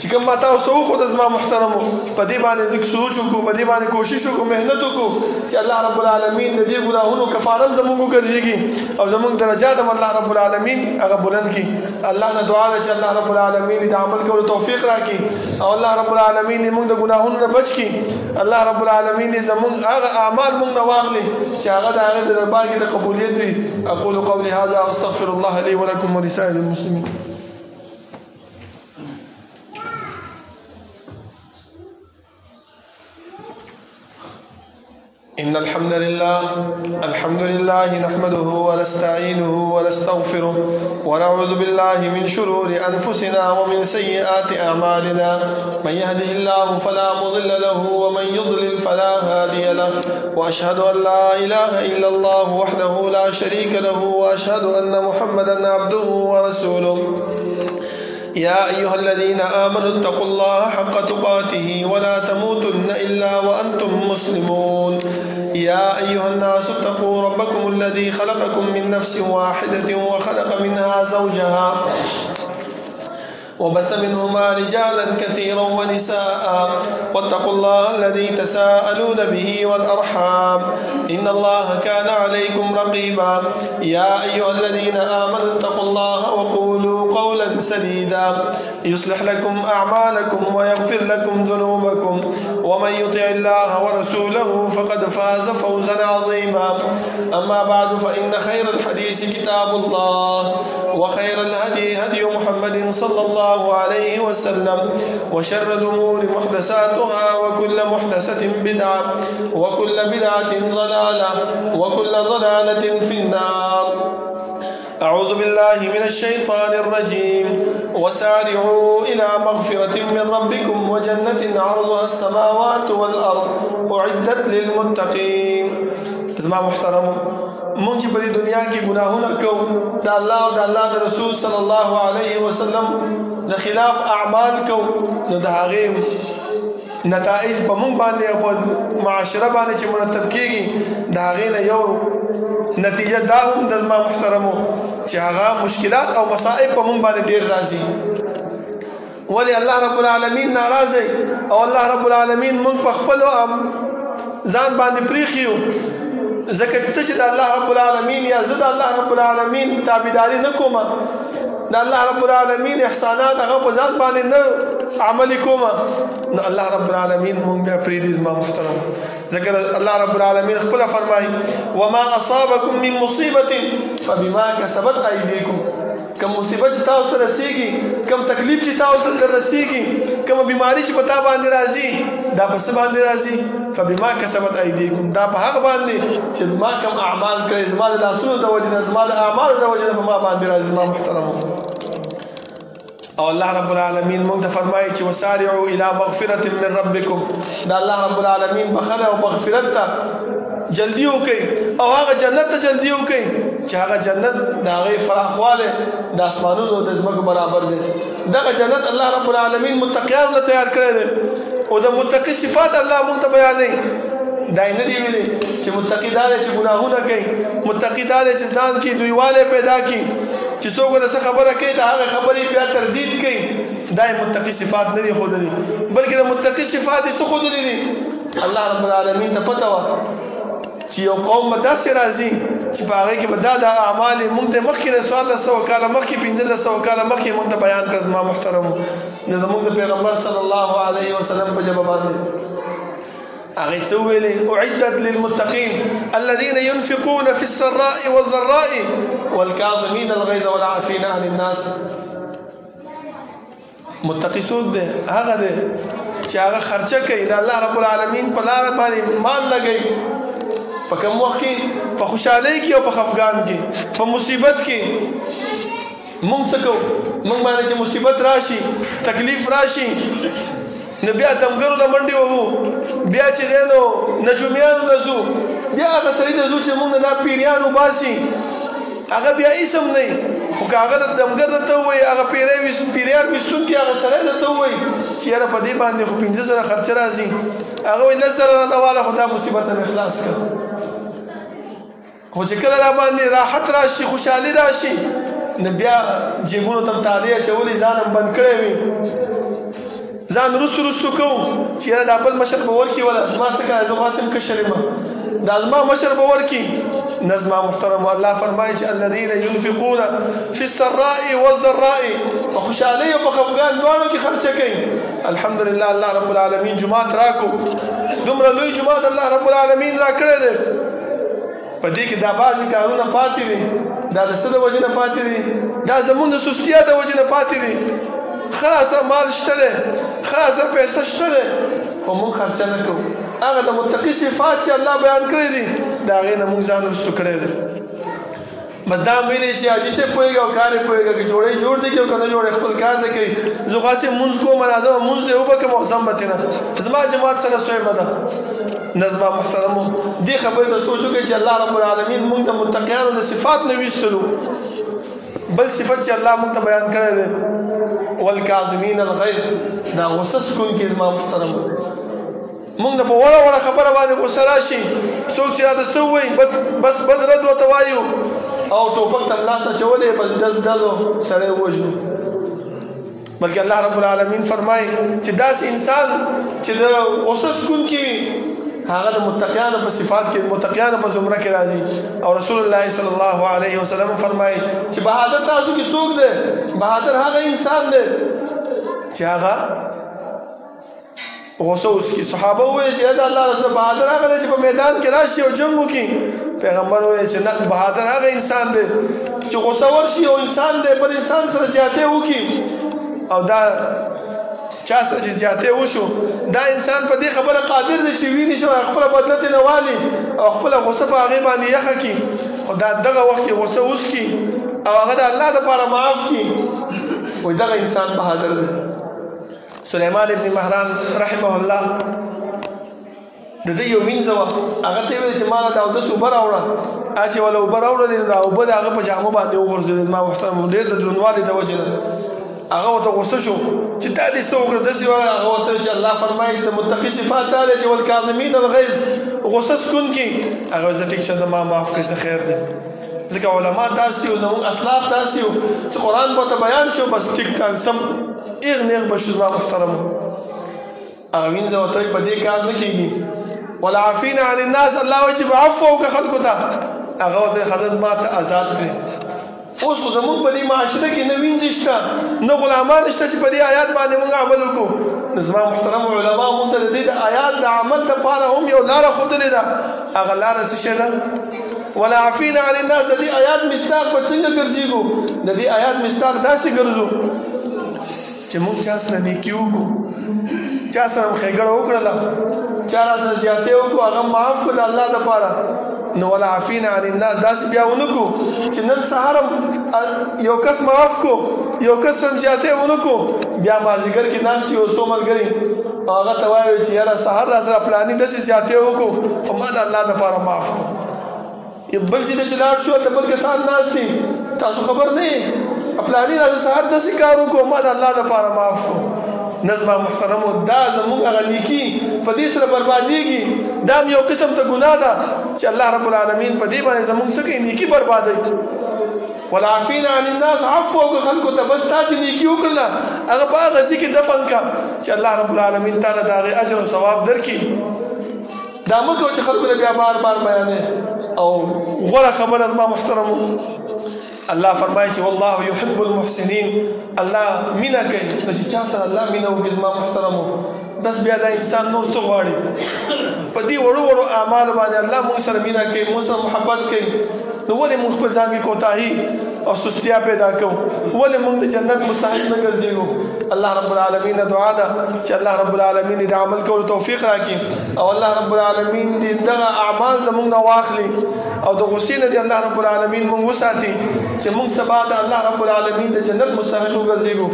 چې کوم ما تاسو ته وښوده زما محترمو، په دې باندې لږ سوچ وکړو، په دې باندې کوشش وکړو، محنت وکړو چې الله رب العالمین د دې ګناهونو کفاره هم زموږ وګرځېږي او زموږ درجات هم الله رب العالمین هغه بلند کړي. الله نه دعا ده چې الله رب العالمین د عمل کولو توفیق راکړي او الله رب العالمین دې موږ د ګناهونو نه بچ کړي. الله رب العالمین دې زموږ هغه اعمال موږ نه واخلي چې هغه د هغې د دربار کې د قبولیت وي. اقول قولي هذا واستغفر الله لي ولكم ولسائر المسلمين. إن الحمد لله نحمده ونستعينه ونستغفره ونعوذ بالله من شرور أنفسنا ومن سيئات أعمالنا. من يهده الله فلا مضل له ومن يضلل فلا هادي له، وأشهد أن لا إله إلا الله وحده لا شريك له، وأشهد أن محمدا عبده ورسوله. يا أيها الذين آمنوا اتقوا الله حق تقاته ولا تموتن إلا وأنتم مسلمون. يا أيها الناس اتقوا ربكم الذي خلقكم من نفس واحدة وخلق منها زوجها وبث منهما رجالا كثيرا ونساء، واتقوا الله الذي تساءلون به والأرحام إن الله كان عليكم رقيبا. يا أيها الذين آمنوا اتقوا الله وقولوا قولا سديدا يصلح لكم أعمالكم ويغفر لكم ذنوبكم، ومن يطع الله ورسوله فقد فاز فوزا عظيما. أما بعد فإن خير الحديث كتاب الله، وخير الهدي هدي محمد صلى الله عليه وسلم، وشر الأمور محدثاتها، وكل محدثة بدعة، وكل بدعة ضلالة، وكل ضلالة في النار. أعوذ بالله من الشيطان الرجيم. وسارعوا إلى مغفرة من ربكم وجنة عرضها السماوات والأرض أعدت للمتقين. زما محترم مونږ چې په دې دنیا کې ګناهونه کوو د الله او د الله د رسول صلی الله علیه وسلم د خلاف اعمال کوو نو د هغې نتائج په مونږ باندې او په معاشره باندې چې مرتب کېږي د هغې نه یو نتیجه دا هم د زما محترمو چې هغه مشکلات او مصائب په مونږ باندې ډېر راځي ولی الله رب العالمین ناراض دی او الله رب العالمین مونږ په خپلو ځان باندې پریښیو ځکه ته چې د الله رب العالمین یا زه د الله رب العالمین تابعداري نه کوم د الله رب العالمین احسانات هغه په ځان باندې نه عملي کوم نو الله رب العالمین مونږ بیا پرېږدي زما محترم ځکه الله رب العالمین خپله فرمایي وما اصابکم من مصیبة فبما کسبت ایدیکم کم مصیبت چې تاسو ته رسیږي کم تکلیف چې تاسو ته رسیږي کم بیماری چې په تا باندې راځي دا په څه باندې راځي فبما کسبت ایدیکم دا په هغه باندې چې ما کم اعمال کړی زما د لاسونو د وجې نه زما د اعمالو د وجې نه په ما باندې راځي زما محترمو او الله رب العالمین موږ ته فرمایي چې وسارعوا الى مغفرة من ربکم دا الله رب العالمین بخښنه او مغفرت ته جلدی وکړئ او هغه جنت ته جلدی وکړئ چې هغه جنت د هغې فراخوالی د اسمانونو د ځمکو برابر دی دغه جنت الله رب العالمین متقیانو ته تیار کړی دی او د متقي صفات الله موږ ته بیانوي دا یې نه دي ویلي چې متقي دا دی چې ګناهونه کوي متقي دا دی چې ځان کې دویوالی پیدا کړي چې څوک ورته څه خبره کوي د هغې خبرې بیا تردید کوي دا یې متقي صفات نه دي ښودلي بلکې د متقي صفات یې څه ښودلي دي الله رب العالمین ته پته وه چې یو قوم به داسې راځي چې په هغې کې به دا اعمال یې مونږ ته مخکې د 1400 کاله مخکې 1500 کاله مخکې مونږ ته بیان کړه زما محترمو د زمونږ د پیغمبر صلی الله علیه وسلم په ژبه باندې هغې څه وویلې اعدت للمتقین الذین ينفقون في السراء والضراء والكاظمین الغیظ والعافین عن الناس متقي څوک دی هغه دی چې هغه خرچه کوي د الله رب العالمین په لاره باندې مال لګوي په کوم وخت کې په خوشحالۍ کې او په خفګان کې په مصیبت کې مونږ څه کوو مونږ باندې چې مصیبت راشي تکلیف راشي نو بیا دمګرو له منډې وهو بیا چې دی نو نجومیانو له ځو بیا هغه سړي ته ځو چې مونږ نه دا پیریان وباسي هغه بیا اسم نه خو که هغه د دمګر درته ووایي هغه پیریان ویستونکي هغه سړی درته ووایي چې یاره په دې باندې خو 15,000 خرچه راځي هغه وایي 10,000 رانه واله خو دا مصیبت نه مې خلاص کړه خو چې کله را باندې راحت راشي خوشحالي راشي نو بیا جیبونو ته تالې اچولې ځان هم بند کړی وي ځان رستو کوم چې یاره دا بل مشر به ورکړي وله زما څه کوه زه خو هسې هم کشر یم دا زما مشر به ورکړي نه زما محترم الله فرمایي چې الذین ينفقون في السراء والضراء په خوشحالۍ او په خفګان دواړو کې خرچه کوي الحمدلله الله رب العالمین جومات راکو دومره لوی جومات الله رب العالمین را کړی دی په دې کې دا بعضې کارونه پاتې دي دا د څه د وجې نه پاتې دي دا زمونږ د سستیا د وجې نه پاتې دي خاصه مال شته دی خاصه پیسه شته دی خو مونږ خرچه نه کوو هغه د متقي صفات چې الله بیان کړی دي د هغې نه مونږ ځان رستو کړی دی بس دا ویلې چې حاجي صاحب پوهېږي او کار یې پوهېږي که جوړی جوړ دی که نه جوړی خپل کار دی کوي زه خو هسې مونځ کوم راځم مونځ دی وبکم او ځم به تېنه زما جماعت سره صحبه ده نه زما محترمو دې خبرې ته سوچ وکړئ چې الله رب العالمین مونږ د متقیانو د صفات نه ویستلو بل صفت چې الله مونږ ته بیان کړی دی والکاظمین الغیظ دا غصه سکونکي زما محترمو مونږ په وړه وړه خبره باندې غصه راشي څوک چې راته څه ووایي بس بد رد ورته وایو او ټوپک ته لاس اچولی بس ډزو سړی ووژنو بلکې الله رب العالمین فرمایي چې داسې انسان چې د غصه سکونکي هغه د متقیانو په صفات کې متقیانو په زمره کې راځي او رسول الله صلی الله علیه وسلم فرمایي چې بهادر تاسو کې څوک دی بهادر هغه انسان دی چې هغه غصه وکړي صحابه وویل چې دا الله رسول بهادر هغه دی چې په میدان کې راشي او جنګ وکړي پیغمبر وویل چې نه بهادر هغه انسان دی چې غصه ورشي او انسان دی بل انسان سره زیاتې وکړي او دا چا سره چې زیاتې وشو دا انسان په دې خبره قادر دی چې ویني شو خپله بدله ترې نه والي او خپله غصه په هغې باندې یخه کړي خو دا دغه وخت کې غصه وسکي او هغه د الله دپاره معاف کړي وایي دغه انسان بهادر دی سلیمان ابن مهران رحمه الله د دې یو وینځه وه هغه ته یې ویل چې ما له د اودس اوبه راوړه چې وله اوبه راوړلې نو دا اوبه د هغه په جامه باندې وغورځېدل زما محترم ډېر د دروندوالي د وجې نه هغه ورته غوسه شو چې دا دې څه وکړه داسې وایه هغه ورته چې الله فرمایي چې د متقي صفات دا دی چې والکاظمین الغیظ غوسه سکونکي هغه زه ټیک شه ما معاف کړي زه خیر دی ځکه علما داسې وو زموږ اسلاف داسې وو چې قرآن ورته بیان شو بس ټیک ټاک سم ایغ نیغ به شو زما محترمو هغه وینځه ورته په دې کار نه کېږي والعافین عن الناس الله وایي چې به عفو وکړه خلکو ته هغه ورته حضرت ما ته آزاد کړي اوس خو زموږ په دې معاشره کې نه وینځې شته نه غلامان شته چې په دې آیات باندې موږ عمل وکړو نو زما محترم علما موږ ته د دې د آیات د عمل دپاره هم یو لاره ښودلې ده هغه لاره څه شی ده والعافین عن الناس د دې آیات مصداق به څنګه ګرځېږو د دې آیات مصداق داسې ګرځو چې موږ چا سره نیکي وکړو چا سره ښېګړه وکړله چا را سره زیاتې وکړو هغه معاف کړو د الله دپاره نو والعافین عن الناس داسې بیا ونه کړو چې نن سهار یو کس معاف کو یو کس سره زیاتې ونه کړو بیا مازدیګر کې ناست یو څو ملګري او هغه ته وایو چې یاره سهار را سره فلاني داسې زیاتې وکړو خو ما د الله دپاره معاف کړو بل ځای ته چې لاړ شو د بل کسان ناست دي تاسو خبر نه یې فلاني را سهار داسې کار وکړو ما د الله دپاره معاف کړو نظمه محترمو دا زموږ هغه نیکي په دې سره بربادېږي دا هم یو قسم ته ګناه ده چې الله رب العالمین په دې باندې زموږ څه کوي نیکي بربادوي والعافین عن الناس عفو وکړه خلکو ته بس تا چې نیکي وکړله هغه په هغه ځای کې دفن کړه چې الله رب العالمین تعالی د هغې اجر او ثواب درکړي دا مه کوه چې خلکو ته بیا بار بار بیانې او غوره خبره زما محترمو الله فرمایي چې والله يحب المحسنين الله مینا کوي چې چا سره الله مینا وکړي زما محترمو بس بیا دا انسان نور څه غواړي په دې وړو وړو اعمالو باندې الله موږ سره مینا کوي موږ سره محبت کوي نو ولې موږ خپل ځان کې کوتاهي او سستیا پیدا کوو ولې موږ د جنت مستحق نه ګرځېږو الله رب العالمین دعا ده چې الله رب العالمین دې عمل کولو توفیق راکړي او الله رب العالمین دې دغه اعمال زموږ نه واخلي او د غصې نه دې الله رب العالمین موږ وساتي چې موږ سبا د الله رب العالمین د جنت مستحق وګرځېږو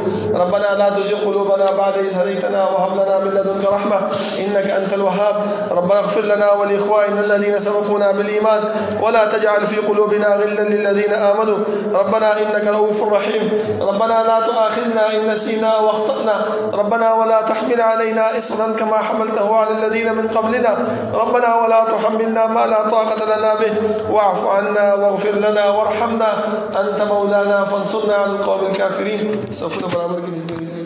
ربنا لا تزغ قلوبنا بعد إذ هديتنا وهب لنا من لدنك رحمة إنك أنت الوهاب ربنا اغفر لنا ولإخواننا الذين سبقونا بالإيمان ولا تجعل في قلوبنا غلا للذين آمنوا ربنا إنك رؤوف رحيم ربنا لا تؤاخذنا إن نسينا واخطأنا ربنا ولا تحمل علينا إصرا كما حملته على الذين من قبلنا ربنا ولا تحملنا ما لا طاقة لنا به واعف عنا واغفر لنا وارحمنا أنت مولانا فانصرنا على القوم الكافرين سوف نبرأ